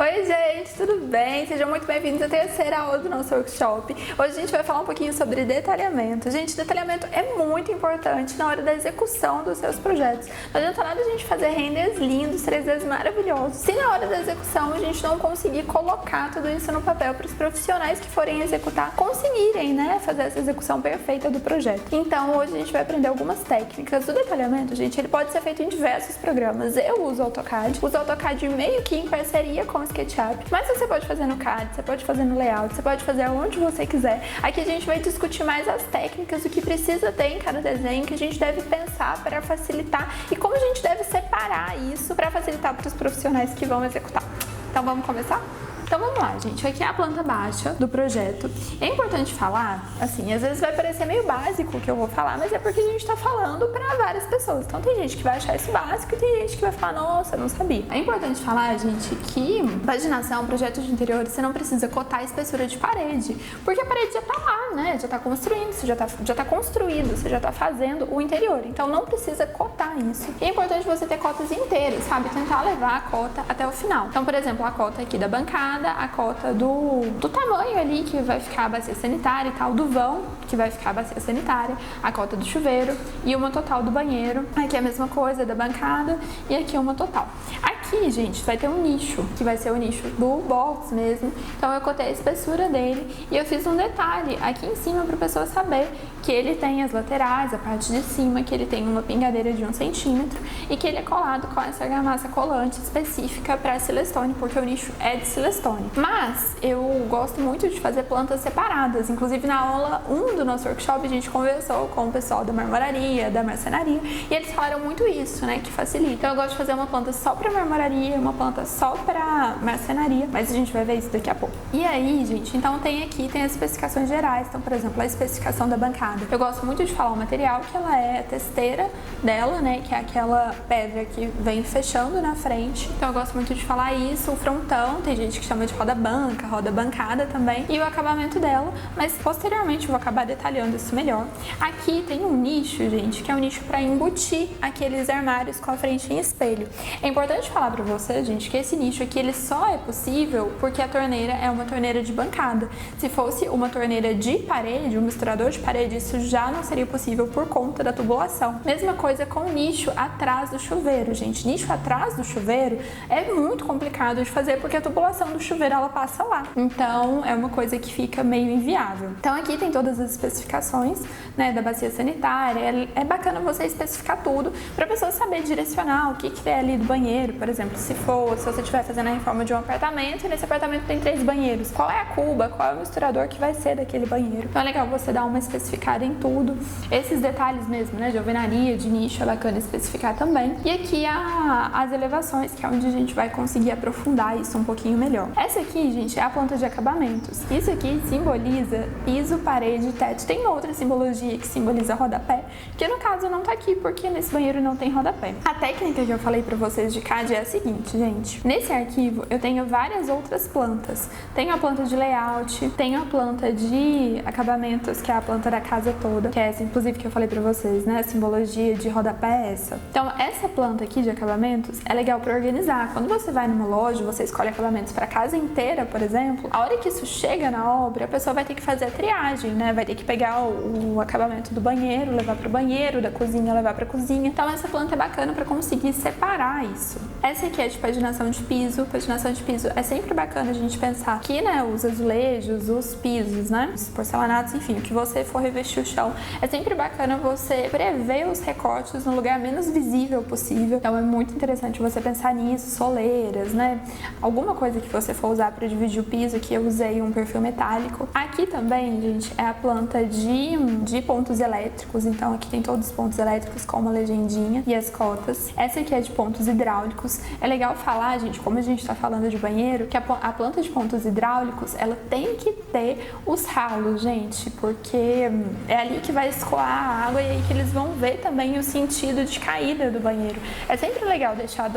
Oi gente, tudo bem? Sejam muito bem-vindos à terceira aula do nosso workshop. Hoje a gente vai falar um pouquinho sobre detalhamento. Gente, detalhamento é muito importante na hora da execução dos seus projetos. Não adianta nada a gente fazer renders lindos, 3Ds maravilhosos, se na hora da execução a gente não conseguir colocar tudo isso no papel para os profissionais que forem executar conseguirem, né, fazer essa execução perfeita do projeto. Então hoje a gente vai aprender algumas técnicas. O detalhamento, gente, ele pode ser feito em diversos programas. Eu uso o AutoCAD meio que em parceria com o SketchUp, mas você pode fazer no CAD, você pode fazer no Layout, você pode fazer onde você quiser. Aqui a gente vai discutir mais as técnicas, o que precisa ter em cada desenho, que a gente deve pensar para facilitar e como a gente deve separar isso para facilitar para os profissionais que vão executar. Então vamos começar? Então vamos lá, gente. Aqui é a planta baixa do projeto. É importante falar, assim, às vezes vai parecer meio básico o que eu vou falar, mas é porque a gente tá falando para várias pessoas. Então tem gente que vai achar isso básico e tem gente que vai falar, nossa, não sabia. É importante falar, gente, que paginação, projeto de interior, você não precisa cotar a espessura de parede, porque a parede já tá lá, né? Já tá construindo, você já tá construído, você já tá fazendo o interior. Então não precisa cotar isso. E é importante você ter cotas inteiras, sabe? Tentar levar a cota até o final. Então, por exemplo, a cota aqui da bancada, a cota do tamanho ali que vai ficar a bacia sanitária e tal, do vão que vai ficar a bacia sanitária, a cota do chuveiro e uma total do banheiro. Aqui é a mesma coisa da bancada e aqui uma total. Aqui, gente, vai ter um nicho, que vai ser o nicho do box mesmo. Então eu cotei a espessura dele e eu fiz um detalhe aqui em cima para a pessoa saber que ele tem as laterais, a parte de cima, que ele tem uma pingadeira de 1 centímetro e que ele é colado com essa argamassa colante específica para Silestone, porque o nicho é de Silestone. Mas eu gosto muito de fazer plantas separadas. Inclusive na aula 1 do nosso workshop a gente conversou com o pessoal da marmoraria, da marcenaria, e eles falaram muito isso, né, que facilita. Então eu gosto de fazer uma planta só para marmoraria, uma planta só para marcenaria, mas a gente vai ver isso daqui a pouco. E aí, gente, então tem as especificações gerais. Então, por exemplo, a especificação da bancada. Eu gosto muito de falar o material, que ela é a testeira dela, né, que é aquela pedra que vem fechando na frente. Então eu gosto muito de falar isso. O frontão, tem gente que chama de roda-banca, roda-bancada também, e o acabamento dela, mas posteriormente eu vou acabar detalhando isso melhor. Aqui tem um nicho, gente, que é um nicho para embutir aqueles armários com a frente em espelho. É importante falar para você, gente, que esse nicho aqui ele só é possível porque a torneira é uma torneira de bancada. Se fosse uma torneira de parede, um misturador de parede, isso já não seria possível por conta da tubulação. Mesma coisa com o nicho atrás do chuveiro, gente. Nicho atrás do chuveiro é muito complicado de fazer porque a tubulação do chuveiro ela passa lá. Então é uma coisa que fica meio inviável. Então aqui tem todas as especificações, né, da bacia sanitária. É bacana você especificar tudo para a pessoa saber direcionar o que é ali do banheiro, por exemplo, se você estiver fazendo a reforma de um apartamento e nesse apartamento tem 3 banheiros, qual é a cuba, qual é o misturador que vai ser daquele banheiro. Então é legal você dar uma especificada em tudo. Esses detalhes mesmo, né, de alvenaria, de nicho, é bacana especificar também. E aqui as elevações, que é onde a gente vai conseguir aprofundar isso um pouquinho melhor. Essa aqui, gente, é a planta de acabamentos. Isso aqui simboliza piso, parede e teto. Tem outra simbologia que simboliza rodapé, que no caso não tá aqui porque nesse banheiro não tem rodapé. A técnica que eu falei pra vocês de CAD é a seguinte, gente. Nesse arquivo eu tenho várias outras plantas. Tenho a planta de layout, tenho a planta de acabamentos, que é a planta da casa toda, que é essa, inclusive, que eu falei pra vocês, né? A simbologia de rodapé é essa. Então, essa planta aqui de acabamentos é legal pra organizar. Quando você vai numa loja, você escolhe acabamentos pra casa inteira, por exemplo, a hora que isso chega na obra, a pessoa vai ter que fazer a triagem, né? Vai ter que pegar o acabamento do banheiro, levar pro banheiro, da cozinha, levar pra cozinha. Então, essa planta é bacana pra conseguir separar isso. Essa aqui é de paginação de piso. Paginação de piso é sempre bacana a gente pensar que, né, os azulejos, os pisos, né, os porcelanatos, enfim, o que você for revestir o chão, é sempre bacana você prever os recortes no lugar menos visível possível. Então é muito interessante você pensar nisso, soleiras, né, alguma coisa que você for usar para dividir o piso. Aqui eu usei um perfil metálico. Aqui também, gente, é a planta de pontos elétricos. Então aqui tem todos os pontos elétricos com uma legendinha e as cotas. Essa aqui é de pontos hidráulicos. É legal falar, gente, como a gente tá falando de banheiro, que a planta de pontos hidráulicos, ela tem que ter os ralos, gente, porque é ali que vai escoar a água e aí que eles vão ver também o sentido de caída do banheiro. É sempre legal deixar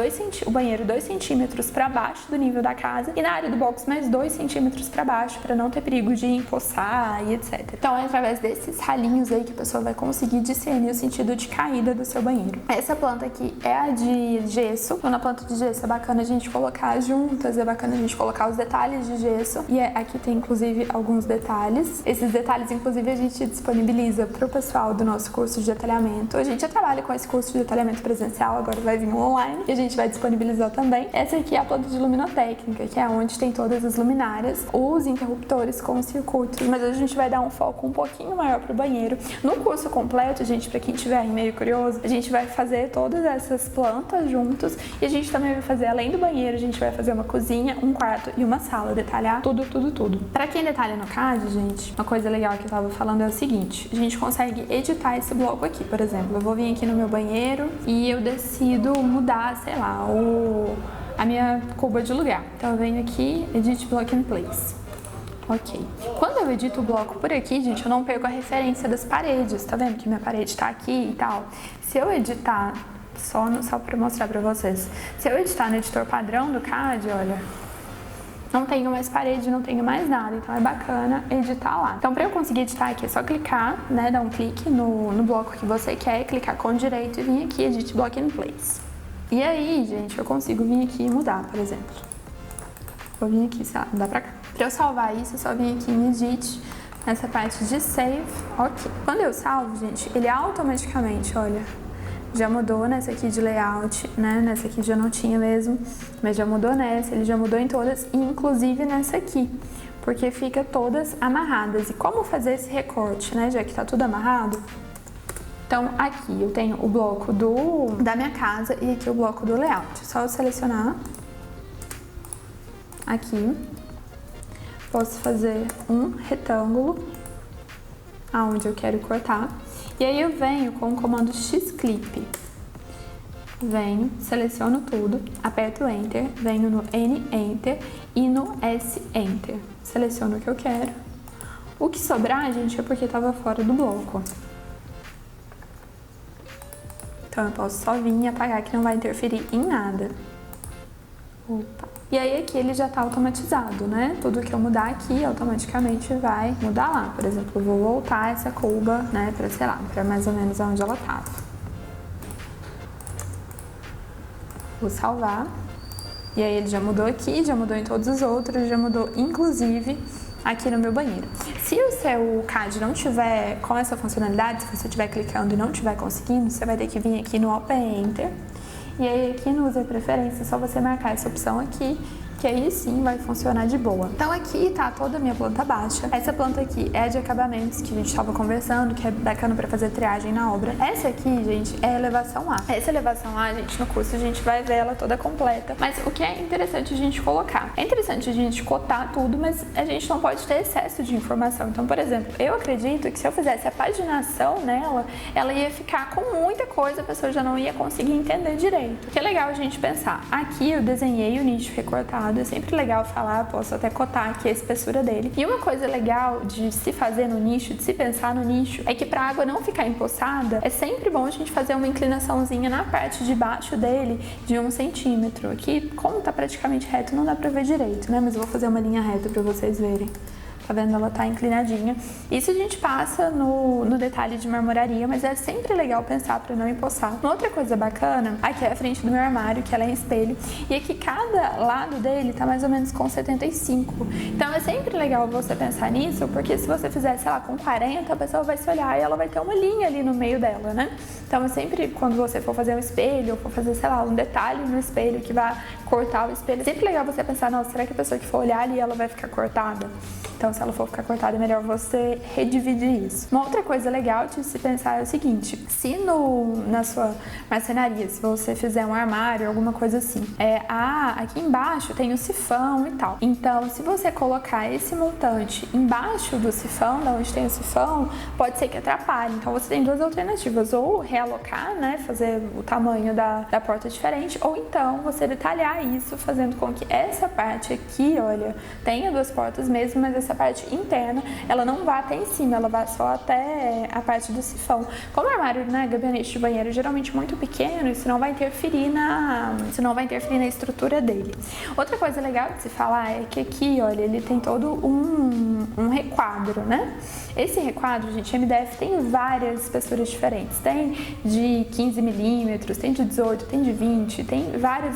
o banheiro 2 centímetros para baixo do nível da casa e na área do box mais 2 centímetros para baixo, para não ter perigo de empoçar e etc. Então é através desses ralinhos aí que a pessoa vai conseguir discernir o sentido de caída do seu banheiro. Essa planta aqui é a de gesso. Então, na planta planta de gesso é bacana a gente colocar juntas, é bacana a gente colocar os detalhes de gesso. E aqui tem inclusive alguns detalhes. Esses detalhes, inclusive, a gente disponibiliza para o pessoal do nosso curso de detalhamento. A gente já trabalha com esse curso de detalhamento presencial, agora vai vir online e a gente vai disponibilizar também. Essa aqui é a planta de luminotécnica, que é onde tem todas as luminárias, os interruptores com os circuitos, mas hoje a gente vai dar um foco um pouquinho maior para o banheiro. No curso completo, gente, para quem tiver aí meio curioso, a gente vai fazer todas essas plantas juntos e a gente também vai fazer, além do banheiro, a gente vai fazer uma cozinha, um quarto e uma sala, detalhar tudo. Para quem detalha no CAD, gente, uma coisa legal que eu tava falando é o seguinte, a gente consegue editar esse bloco aqui, por exemplo, eu vou vir aqui no meu banheiro e eu decido mudar, sei lá, a minha cuba de lugar. Então eu venho aqui, Edit Block in Place. Ok. Quando eu edito o bloco por aqui, gente, eu não perco a referência das paredes, tá vendo que minha parede tá aqui e tal? Se eu editar, só para mostrar pra vocês, se eu editar no editor padrão do CAD, olha, não tenho mais parede, não tenho mais nada, então é bacana editar lá. Então, para eu conseguir editar aqui, é só clicar, né, dar um clique no bloco que você quer, clicar com direito e vir aqui, Edit Block in Place. E aí, gente, eu consigo vir aqui e mudar, por exemplo. Vou vir aqui, sei lá, mudar pra cá. Para eu salvar isso, eu só vim aqui em Edit, nessa parte de Save, ok. Quando eu salvo, gente, ele automaticamente, olha, já mudou nessa aqui de layout, né? Nessa aqui já não tinha mesmo, mas já mudou nessa, ele já mudou em todas, e inclusive nessa aqui, porque fica todas amarradas. E como fazer esse recorte, né? Já que tá tudo amarrado. Então, aqui eu tenho o bloco da minha casa e aqui o bloco do layout. Só eu selecionar aqui. Posso fazer um retângulo aonde eu quero cortar. E aí eu venho com o comando X-Clip. Venho, seleciono tudo, aperto Enter, venho no N Enter e no S Enter. Seleciono o que eu quero. O que sobrar, gente, é porque estava fora do bloco. Então eu posso só vir e apagar, que não vai interferir em nada. Opa. E aí aqui ele já está automatizado, né? Tudo que eu mudar aqui automaticamente vai mudar lá. Por exemplo, eu vou voltar essa cuba, né, para, sei lá, para mais ou menos onde ela estava. Vou salvar. E aí ele já mudou aqui, já mudou em todos os outros, já mudou inclusive aqui no meu banheiro. Se o seu CAD não tiver com essa funcionalidade, se você estiver clicando e não estiver conseguindo, você vai ter que vir aqui no Open Enter. E aí aqui no User Preferência, é só você marcar essa opção aqui, que aí sim vai funcionar de boa. Então aqui tá toda a minha planta baixa. Essa planta aqui é de acabamentos que a gente estava conversando, que é bacana para fazer triagem na obra. Essa aqui, gente, é a elevação A. Essa elevação A, gente, no curso a gente vai ver ela toda completa. Mas o que é interessante a gente colocar? É interessante a gente cotar tudo, mas a gente não pode ter excesso de informação. Então, por exemplo, eu acredito que se eu fizesse a paginação nela, ela ia ficar com muita coisa, a pessoa já não ia conseguir entender direito. O que é legal a gente pensar. Aqui eu desenhei o nicho recortado. É sempre legal falar, posso até cotar aqui a espessura dele. E uma coisa legal de se fazer no nicho, de se pensar no nicho, é que para a água não ficar empoçada, é sempre bom a gente fazer uma inclinaçãozinha na parte de baixo dele de 1 centímetro. Aqui, como tá praticamente reto, não dá pra ver direito, né? Mas eu vou fazer uma linha reta para vocês verem. Tá vendo? Ela tá inclinadinha. Isso a gente passa no detalhe de marmoraria, mas é sempre legal pensar para não empoçar. Uma outra coisa bacana, aqui é a frente do meu armário, que ela é em espelho, e aqui cada lado dele tá mais ou menos com 75. Então é sempre legal você pensar nisso, porque se você fizer, sei lá, com 40, a pessoa vai se olhar e ela vai ter uma linha ali no meio dela, né? Então é sempre, quando você for fazer um espelho, ou for fazer, sei lá, um detalhe no espelho que vai cortar o espelho, é sempre legal você pensar, nossa, será que a pessoa que for olhar ali, ela vai ficar cortada? Então, se ela for ficar cortada, é melhor você redividir isso. Uma outra coisa legal de se pensar é o seguinte, se na sua marcenaria, se você fizer um armário, alguma coisa assim, aqui embaixo tem o sifão e tal. Então, se você colocar esse montante embaixo do sifão, da onde tem o sifão, pode ser que atrapalhe. Então, você tem duas alternativas, ou realocar, né, fazer o tamanho da porta diferente, ou então você detalhar isso, fazendo com que essa parte aqui, olha, tenha duas portas mesmo, mas essa parte interna, ela não vai até em cima, ela vai só até a parte do sifão. Como o armário, né, gabinete de banheiro é geralmente muito pequeno, isso não vai interferir na estrutura dele. Outra coisa legal de se falar é que aqui, olha, ele tem todo um requadro, né? Esse requadro, gente, MDF tem várias espessuras diferentes. Tem de 15 milímetros, tem de 18, tem de 20, tem várias.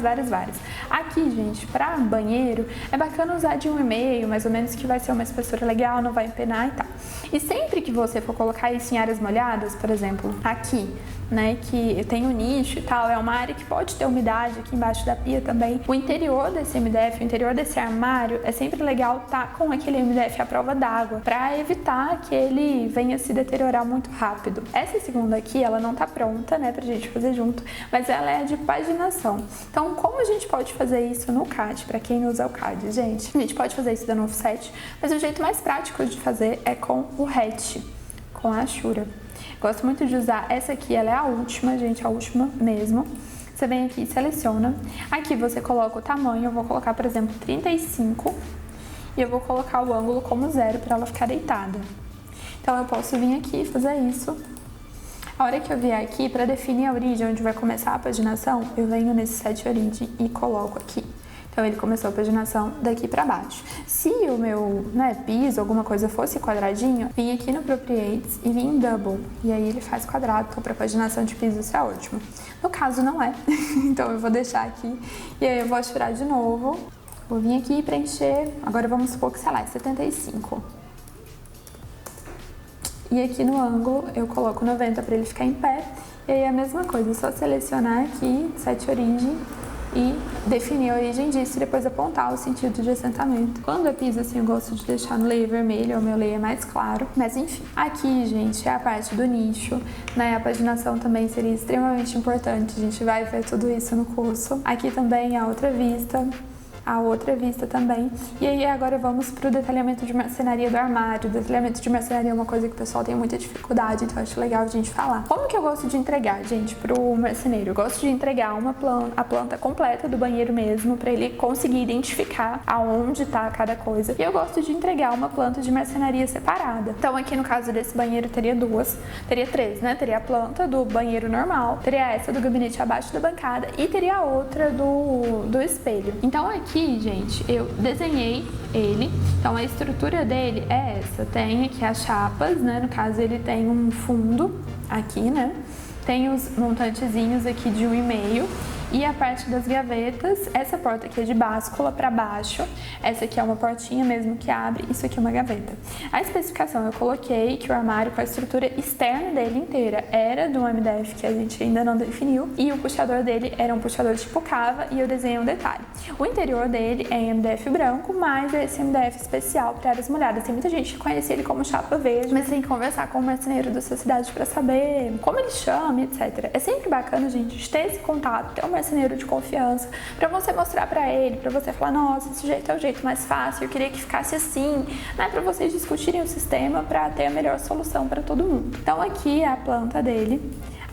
Aqui, gente, para banheiro, é bacana usar de 1,5, mais ou menos, que vai ser uma espessura legal, não vai empenar e tal. E sempre que você for colocar isso em áreas molhadas, por exemplo, aqui, né, que tem um nicho e tal, é uma área que pode ter umidade aqui embaixo da pia também. O interior desse MDF, o interior desse armário, é sempre legal estar com aquele MDF à prova d'água, para evitar que ele venha se deteriorar muito rápido. Essa segunda aqui, ela não tá pronta, né, pra gente fazer junto, mas ela é de paginação. Então, como a gente pode fazer isso no CAD, para quem usa o CAD, gente? A gente pode fazer isso dando offset, mas o jeito mais prático de fazer é com o hatch, com a Ashura. Gosto muito de usar essa aqui, ela é a última, gente, a última mesmo. Você vem aqui e seleciona. Aqui você coloca o tamanho, eu vou colocar, por exemplo, 35. E eu vou colocar o ângulo como 0 para ela ficar deitada. Então eu posso vir aqui e fazer isso. A hora que eu vier aqui, para definir a origem, onde vai começar a paginação, eu venho nesse set origem e coloco aqui. Então ele começou a paginação daqui para baixo. Se o meu, né, piso, alguma coisa fosse quadradinho, vim aqui no Propriates e vim em Double. E aí ele faz quadrado, então para paginação de piso isso é ótimo. No caso não é, então eu vou deixar aqui e aí eu vou atirar de novo. Vou vir aqui e preencher, agora vamos supor que, sei lá, é 75. E aqui no ângulo eu coloco 90 para ele ficar em pé. E aí a mesma coisa, é só selecionar aqui, set origem, e definir a origem disso e depois apontar o sentido de assentamento. Quando eu piso assim, eu gosto de deixar no layer vermelho, o meu layer mais claro. Mas enfim, aqui, gente, é a parte do nicho, né? A paginação também seria extremamente importante, a gente vai ver tudo isso no curso. Aqui também a outra vista também. E aí agora vamos para o detalhamento de marcenaria do armário. O detalhamento de marcenaria é uma coisa que o pessoal tem muita dificuldade, então acho legal a gente falar. Como que eu gosto de entregar, gente, pro marceneiro? Eu gosto de entregar a planta completa do banheiro mesmo, para ele conseguir identificar aonde tá cada coisa. E eu gosto de entregar uma planta de marcenaria separada. Então aqui no caso desse banheiro teria três, né? Teria a planta do banheiro normal, teria essa do gabinete abaixo da bancada e teria a outra do espelho. Então aqui, gente, eu desenhei ele, então a estrutura dele é essa, tem aqui as chapas, né, no caso ele tem um fundo aqui, né, tem os montantezinhos aqui de 1,5 e a parte das gavetas, essa porta aqui é de báscula para baixo, essa aqui é uma portinha mesmo que abre, isso aqui é uma gaveta. A especificação eu coloquei que o armário com a estrutura externa dele inteira era do MDF que a gente ainda não definiu e o puxador dele era um puxador tipo cava e eu desenhei um detalhe. O interior dele é em MDF branco, mas é esse MDF especial para áreas molhadas. Tem muita gente que conhece ele como chapa verde, mas tem que conversar com o marceneiro da sua cidade para saber como ele chama, etc. É sempre bacana, gente, ter esse contato, ter um marceneiro de confiança, para você mostrar para ele, para você falar, nossa, esse jeito é o jeito mais fácil, eu queria que ficasse assim, né, para vocês discutirem o sistema para ter a melhor solução para todo mundo. Então aqui é a planta dele.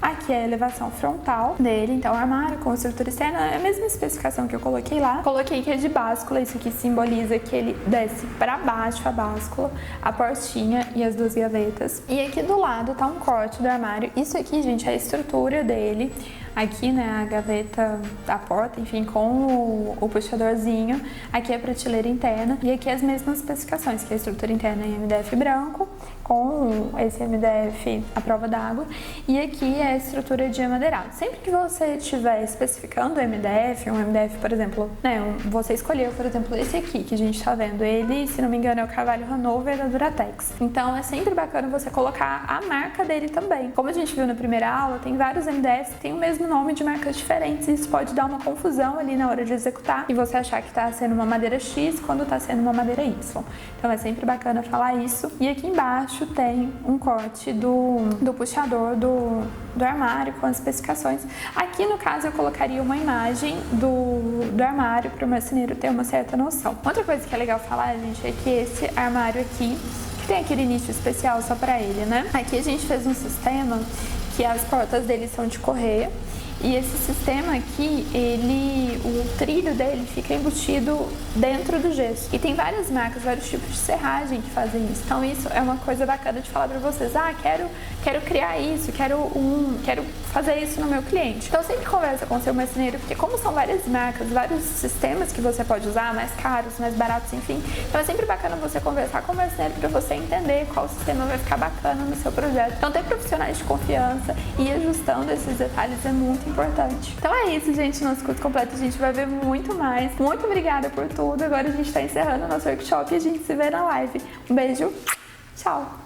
Aqui é a elevação frontal dele, então o armário com estrutura externa é a mesma especificação que eu coloquei lá. Coloquei que é de báscula, isso aqui simboliza que ele desce para baixo a báscula, a portinha e as duas gavetas. E aqui do lado tá um corte do armário, isso aqui, gente, é a estrutura dele. Aqui, né, a gaveta da porta, enfim, com o puxadorzinho. Aqui é a prateleira interna e aqui as mesmas especificações, que é a estrutura interna em MDF branco, com esse MDF à prova d'água, e aqui é a estrutura de amadeirado. Sempre que você estiver especificando o MDF, um MDF, por exemplo, né, você escolheu, por exemplo, esse aqui, que a gente tá vendo, ele, se não me engano, é o Carvalho Hanover da Duratex. Então, é sempre bacana você colocar a marca dele também. Como a gente viu na primeira aula, tem vários MDFs que tem o mesmo nome de marcas diferentes, e isso pode dar uma confusão ali na hora de executar, e você achar que tá sendo uma madeira X quando tá sendo uma madeira Y. Então, é sempre bacana falar isso. E aqui embaixo tem um corte do puxador do armário com as especificações. Aqui no caso eu colocaria uma imagem do armário para o marceneiro ter uma certa noção. Outra coisa que é legal falar, gente, é que esse armário aqui tem aquele nicho especial só para ele, né? Aqui a gente fez um sistema que as portas dele são de correia E esse sistema aqui, o trilho dele fica embutido dentro do gesso. E tem várias marcas, vários tipos de serragem que fazem isso. Então isso é uma coisa bacana de falar para vocês. Quero criar isso, quero fazer isso no meu cliente. Então sempre conversa com o seu marceneiro, porque como são várias marcas, vários sistemas que você pode usar, mais caros, mais baratos, enfim. Então é sempre bacana você conversar com o marceneiro para você entender qual sistema vai ficar bacana no seu projeto. Então ter profissionais de confiança e ir ajustando esses detalhes é muito importante. Então é isso, gente. Nosso curso completo a gente vai ver muito mais. Muito obrigada por tudo. Agora a gente está encerrando o nosso workshop e a gente se vê na live. Um beijo. Tchau.